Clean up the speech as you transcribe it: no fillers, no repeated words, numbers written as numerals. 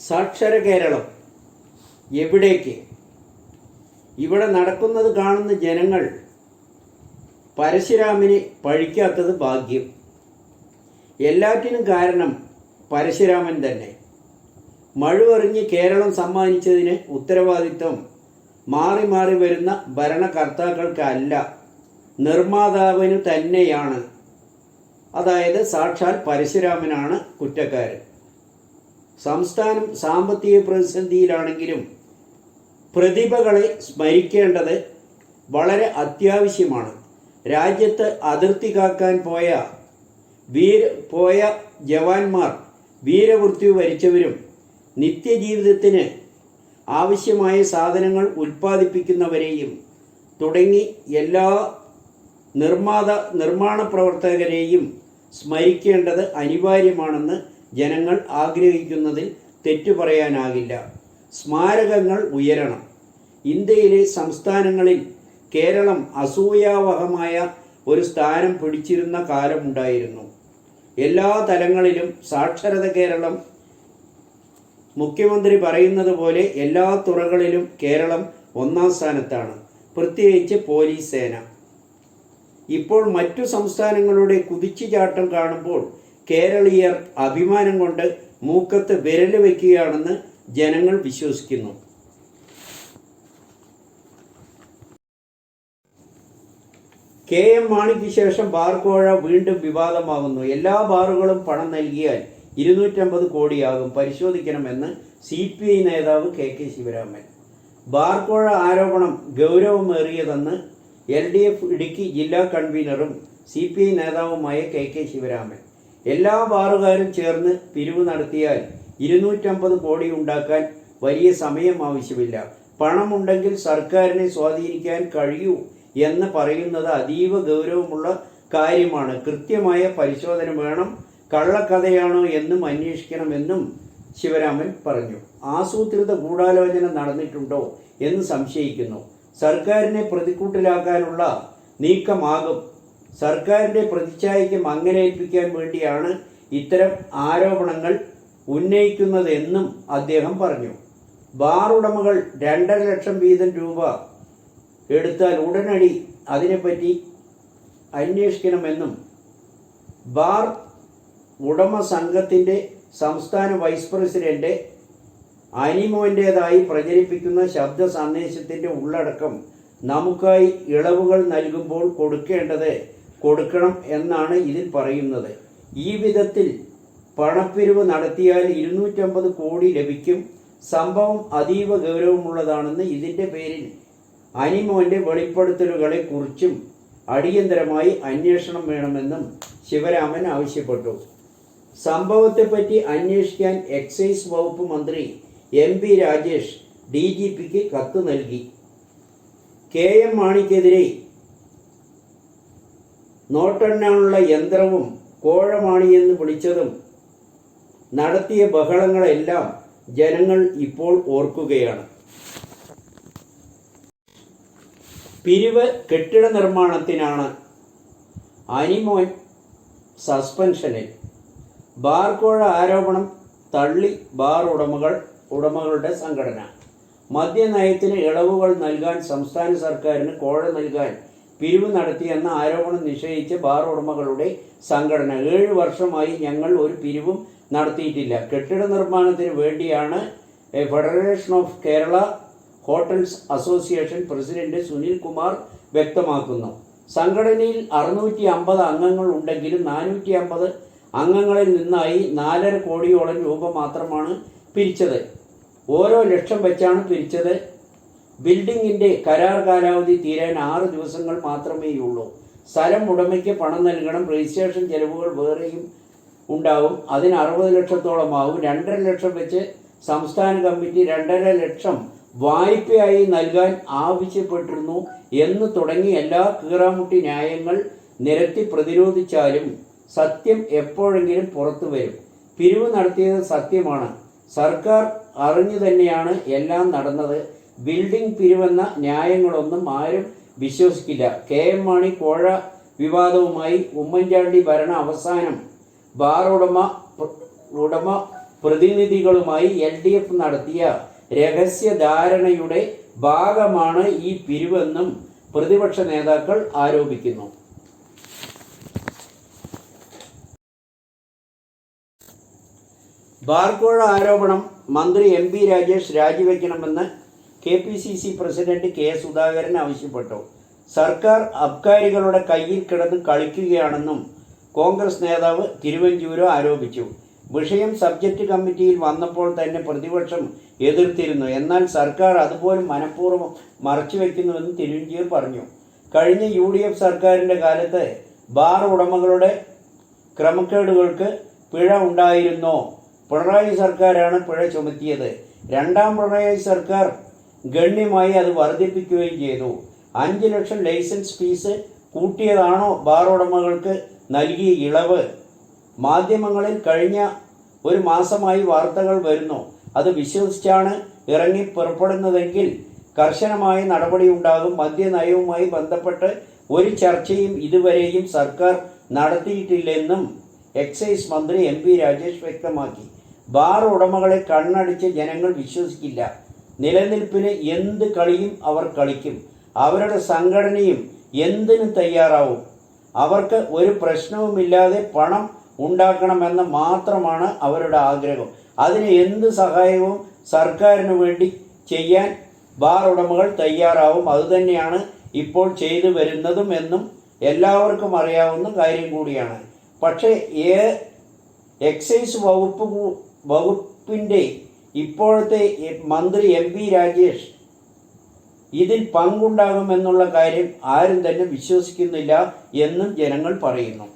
സാക്ഷര കേരളം എവിടേക്ക്? ഇവിടെ നടക്കുന്നത് കാണുന്ന ജനങ്ങൾ പരശുരാമനെ പഴിക്കാത്തത് ഭാഗ്യം. എല്ലാറ്റിനും കാരണം പരശുരാമൻ തന്നെ. മഴുവെറിഞ്ഞ് കേരളം സമ്മാനിച്ചതിന് ഉത്തരവാദിത്വം മാറി മാറി വരുന്ന ഭരണകർത്താക്കൾക്കല്ല, നിർമ്മാതാവിനു തന്നെയാണ്. അതായത് സാക്ഷാൽ പരശുരാമനാണ് കുറ്റക്കാരൻ. സംസ്ഥാനം സാമ്പത്തിക പ്രതിസന്ധിയിലാണെങ്കിലും പ്രതിഭകളെ സ്മരിക്കേണ്ടത് വളരെ അത്യാവശ്യമാണ്. രാജ്യത്ത് അതിർത്തി കാക്കാൻ പോയ ജവാന്മാർ, വീരമൃത്യു വരിച്ചവരും നിത്യജീവിതത്തിന് ആവശ്യമായ സാധനങ്ങൾ ഉൽപ്പാദിപ്പിക്കുന്നവരെയും തുടങ്ങി എല്ലാ നിർമ്മാണ പ്രവർത്തകരെയും സ്മരിക്കേണ്ടത് അനിവാര്യമാണെന്ന് ജനങ്ങൾ ആഗ്രഹിക്കുന്നതിൽ തെറ്റു പറയാനാകില്ല. സ്മാരകങ്ങൾ ഉയരണം. ഇന്ത്യയിലെ സംസ്ഥാനങ്ങളിൽ കേരളം അസൂയാവഹമായ ഒരു സ്ഥാനം പിടിച്ചിരുന്ന കാലമുണ്ടായിരുന്നു. എല്ലാ തലങ്ങളിലും സാക്ഷരത കേരളം, മുഖ്യമന്ത്രി പറയുന്നത് പോലെ എല്ലാ തുറകളിലും കേരളം ഒന്നാം സ്ഥാനത്താണ്, പ്രത്യേകിച്ച് പോലീസ് സേന. ഇപ്പോൾ മറ്റു സംസ്ഥാനങ്ങളുടെ കുതിച്ചുചാട്ടം കാണുമ്പോൾ കേരളീയർ അഭിമാനം കൊണ്ട് മൂക്കത്ത് വിരൽ വയ്ക്കുകയാണെന്ന് ജനങ്ങൾ വിശ്വസിക്കുന്നു. KM മാണിക്ക് ശേഷം ബാർ കോഴ വീണ്ടും വിവാദമാകുന്നു. എല്ലാ ബാറുകളും പണം നൽകിയാൽ 250 കോടിയാകും, പരിശോധിക്കണമെന്ന് CPI നേതാവ് KK ശിവരാമൻ. ബാർ കോഴ ആരോപണം ഗൗരവമേറിയതെന്ന് LDF ഇടുക്കി ജില്ലാ കൺവീനറും CPI നേതാവുമായ KK ശിവരാമൻ. എല്ലാ ബാറുകാരും ചേർന്ന് പിരിവ് നടത്തിയാൽ 250 കോടി ഉണ്ടാക്കാൻ വലിയ സമയം ആവശ്യമില്ല. പണമുണ്ടെങ്കിൽ സർക്കാരിനെ സ്വാധീനിക്കാൻ കഴിയൂ എന്ന് പറയുന്നത് അതീവ ഗൗരവമുള്ള കാര്യമാണ്. കൃത്യമായ പരിശോധന വേണം. കള്ളക്കഥയാണോ എന്നും അന്വേഷിക്കണമെന്നും ശിവരാമൻ പറഞ്ഞു. ആസൂത്രിത ഗൂഢാലോചന നടന്നിട്ടുണ്ടോ എന്ന് സംശയിക്കുന്നു. സർക്കാരിനെ പ്രതിക്കൂട്ടിലാക്കാനുള്ള നീക്കമാകും. സർക്കാരിൻ്റെ പ്രതിച്ഛായയ്ക്ക് മങ്ങലേൽപ്പിക്കാൻ വേണ്ടിയാണ് ഇത്തരം ആരോപണങ്ങൾ ഉന്നയിക്കുന്നതെന്നും അദ്ദേഹം പറഞ്ഞു. ബാർ ഉടമകൾ 2.5 ലക്ഷം വീതം രൂപ എടുത്താൽ ഉടനടി അതിനെപ്പറ്റി അന്വേഷിക്കണമെന്നും ബാർ ഉടമ സംഘത്തിൻ്റെ സംസ്ഥാന വൈസ് പ്രസിഡന്റ് അനിമോൻ്റേതായി പ്രചരിപ്പിക്കുന്ന ശബ്ദ സന്ദേശത്തിൻ്റെ ഉള്ളടക്കം നമുക്കായി ഇളവുകൾ നൽകുമ്പോൾ കൊടുക്കണം എന്നാണ് ഇതിൽ പറയുന്നത്. ഈ വിധത്തിൽ പണപ്പിരിവ് നടത്തിയാൽ 250 കോടി ലഭിക്കും. സംഭവം അതീവ ഗൗരവമുള്ളതാണെന്ന് ഇതിൻ്റെ പേരിൽ അനിമോൻ്റെ വെളിപ്പെടുത്തലുകളെ കുറിച്ചും അടിയന്തരമായി അന്വേഷണം വേണമെന്നും ശിവരാമൻ ആവശ്യപ്പെട്ടു. സംഭവത്തെപ്പറ്റി അന്വേഷിക്കാൻ എക്സൈസ് വകുപ്പ് മന്ത്രി MP രാജേഷ് DGPക്ക് കത്ത് നൽകി. KM മാണിക്കെതിരെ നോട്ടെണ്ണാനുള്ള യന്ത്രവും കോഴമാണിയെന്ന് വിളിച്ചതും നടത്തിയ ബഹളങ്ങളെല്ലാം ജനങ്ങൾ ഇപ്പോൾ ഓർക്കുകയാണ്. പിരിവ് കെട്ടിട നിർമ്മാണത്തിനാണ്. അനിമോൻ സസ്പെൻഷനിൽ. ബാർ കോഴ ആരോപണം തള്ളി ബാർ ഉടമകളുടെ സംഘടന. മദ്യനയത്തിന് ഇളവുകൾ നൽകാൻ സംസ്ഥാന സർക്കാരിന് കോഴ നൽകാൻ പിരിവ് നടത്തിയെന്ന ആരോപണം നിഷേധിച്ച ബാർ ഉടമകളുടെ സംഘടന 7 വർഷമായി ഞങ്ങൾ ഒരു പിരിവും നടത്തിയിട്ടില്ല. കെട്ടിട നിർമ്മാണത്തിന് വേണ്ടിയാണ് federation of Kerala hotels association president Sunil Kumar വ്യക്തമാക്കുന്നു. സംഘടനയിൽ 650 അംഗങ്ങൾ ഉണ്ടെങ്കിലും 450 അംഗങ്ങളിൽ നിന്നായി 4.5 കോടിയോളം രൂപ മാത്രമാണ് പിരിച്ചത്. ഓരോ ലക്ഷം വെച്ചാണ് പിരിച്ചത്. ബിൽഡിങ്ങിൻ്റെ കരാർ കാലാവധി തീരാൻ 6 ദിവസങ്ങൾ മാത്രമേയുള്ളൂ. സ്ഥലം ഉടമയ്ക്ക് പണം നൽകണം. രജിസ്ട്രേഷൻ ചെലവുകൾ വേറെയും ഉണ്ടാവും. അതിന് 60 ലക്ഷത്തോളമാവും. 2.5 ലക്ഷം വെച്ച് സംസ്ഥാന കമ്മിറ്റി 2.5 ലക്ഷം വായ്പയായി നൽകാൻ ആവശ്യപ്പെട്ടിരുന്നു എന്ന് തുടങ്ങി എല്ലാ കീറാമുട്ടി ന്യായങ്ങൾ നിരത്തി പ്രതിരോധിച്ചാലും സത്യം എപ്പോഴെങ്കിലും പുറത്തു വരും. പിരിവ് നടത്തിയത് സത്യമാണ്. സർക്കാർ അറിഞ്ഞു തന്നെയാണ് എല്ലാം നടന്നത്. ബിൽഡിംഗ് പിരിവെന്ന ന്യായങ്ങളൊന്നും ആരും വിശ്വസിക്കില്ല. KM മാണി കോഴ വിവാദവുമായി ഉമ്മൻചാണ്ടി ഭരണ അവസാനം ബാർ ഉടമ പ്രതിനിധികളുമായി LDF നടത്തിയ രഹസ്യ ധാരണയുടെ ഭാഗമാണ് ഈ പിരിവെന്നും പ്രതിപക്ഷ നേതാക്കൾ ആരോപിക്കുന്നു. ബാർക്കോഴ ആരോപണം മന്ത്രി MP രാജേഷ് രാജിവെക്കണമെന്ന് KPCC പ്രസിഡന്റ് K സുധാകരൻ ആവശ്യപ്പെട്ടു. സർക്കാർ അബ്കാരികളുടെ കയ്യിൽ കിടന്ന് കളിക്കുകയാണെന്നും കോൺഗ്രസ് നേതാവ് തിരുവഞ്ചൂര് ആരോപിച്ചു. വിഷയം സബ്ജക്റ്റ് കമ്മിറ്റിയിൽ വന്നപ്പോൾ തന്നെ പ്രതിപക്ഷം എതിർത്തിരുന്നു. എന്നാൽ സർക്കാർ അതുപോലും മനഃപൂർവ്വം മറച്ചുവെക്കുന്നുവെന്ന് തിരുവഞ്ചൂർ പറഞ്ഞു. കഴിഞ്ഞ UDF സർക്കാരിൻ്റെ കാലത്ത് ബാർ ഉടമകളുടെ ക്രമക്കേടുകൾക്ക് പിഴ ഉണ്ടായിരുന്നോ? പിണറായി സർക്കാരാണ് പിഴ ചുമത്തിയത്. രണ്ടാം പിണറായി സർക്കാർ ഗണ്യമായി അത് വർദ്ധിപ്പിക്കുകയും ചെയ്തു. 5 ലക്ഷം ലൈസൻസ് ഫീസ് കൂട്ടിയതാണോ ബാർ ഉടമകൾക്ക് നൽകിയ ഇളവ്? മാധ്യമങ്ങളിൽ കഴിഞ്ഞ ഒരു മാസമായി വാർത്തകൾ വരുന്നു. അത് വിശ്വസിച്ചാണ് ഇറങ്ങി പുറപ്പെടുന്നതെങ്കിൽ കർശനമായ നടപടിയുണ്ടാകും. മദ്യനയവുമായി ബന്ധപ്പെട്ട് ഒരു ചർച്ചയും ഇതുവരെയും സർക്കാർ നടത്തിയിട്ടില്ലെന്നും എക്സൈസ് മന്ത്രി MP രാജേഷ് വ്യക്തമാക്കി. ബാർ ഉടമകളെ കണ്ണടിച്ച് ജനങ്ങൾ വിശ്വസിക്കില്ല. നിലനിൽപ്പിന് എന്ത് കളിയും അവർ കളിക്കും. അവരുടെ സംഘടനയും എന്തിനും തയ്യാറാവും. അവർക്ക് ഒരു പ്രശ്നവുമില്ലാതെ പണം ഉണ്ടാക്കണമെന്ന് മാത്രമാണ് അവരുടെ ആഗ്രഹം. അതിന് എന്ത് സഹായവും സർക്കാരിന് വേണ്ടി ചെയ്യാൻ ബാർ ഉടമകൾ തയ്യാറാവും. അതുതന്നെയാണ് ഇപ്പോൾ ചെയ്തു വരുന്നതും എന്നും എല്ലാവർക്കും അറിയാവുന്ന കാര്യം കൂടിയാണ്. പക്ഷേ എക്സൈസ് വകുപ്പിൻ്റെ ഇപ്പോഴത്തെ മന്ത്രി MP രാജേഷ് ഇതിൽ പങ്കുണ്ടാകുമെന്നുള്ള കാര്യം ആരും തന്നെ വിശ്വസിക്കുന്നില്ല എന്നും ജനങ്ങൾ പറയുന്നു.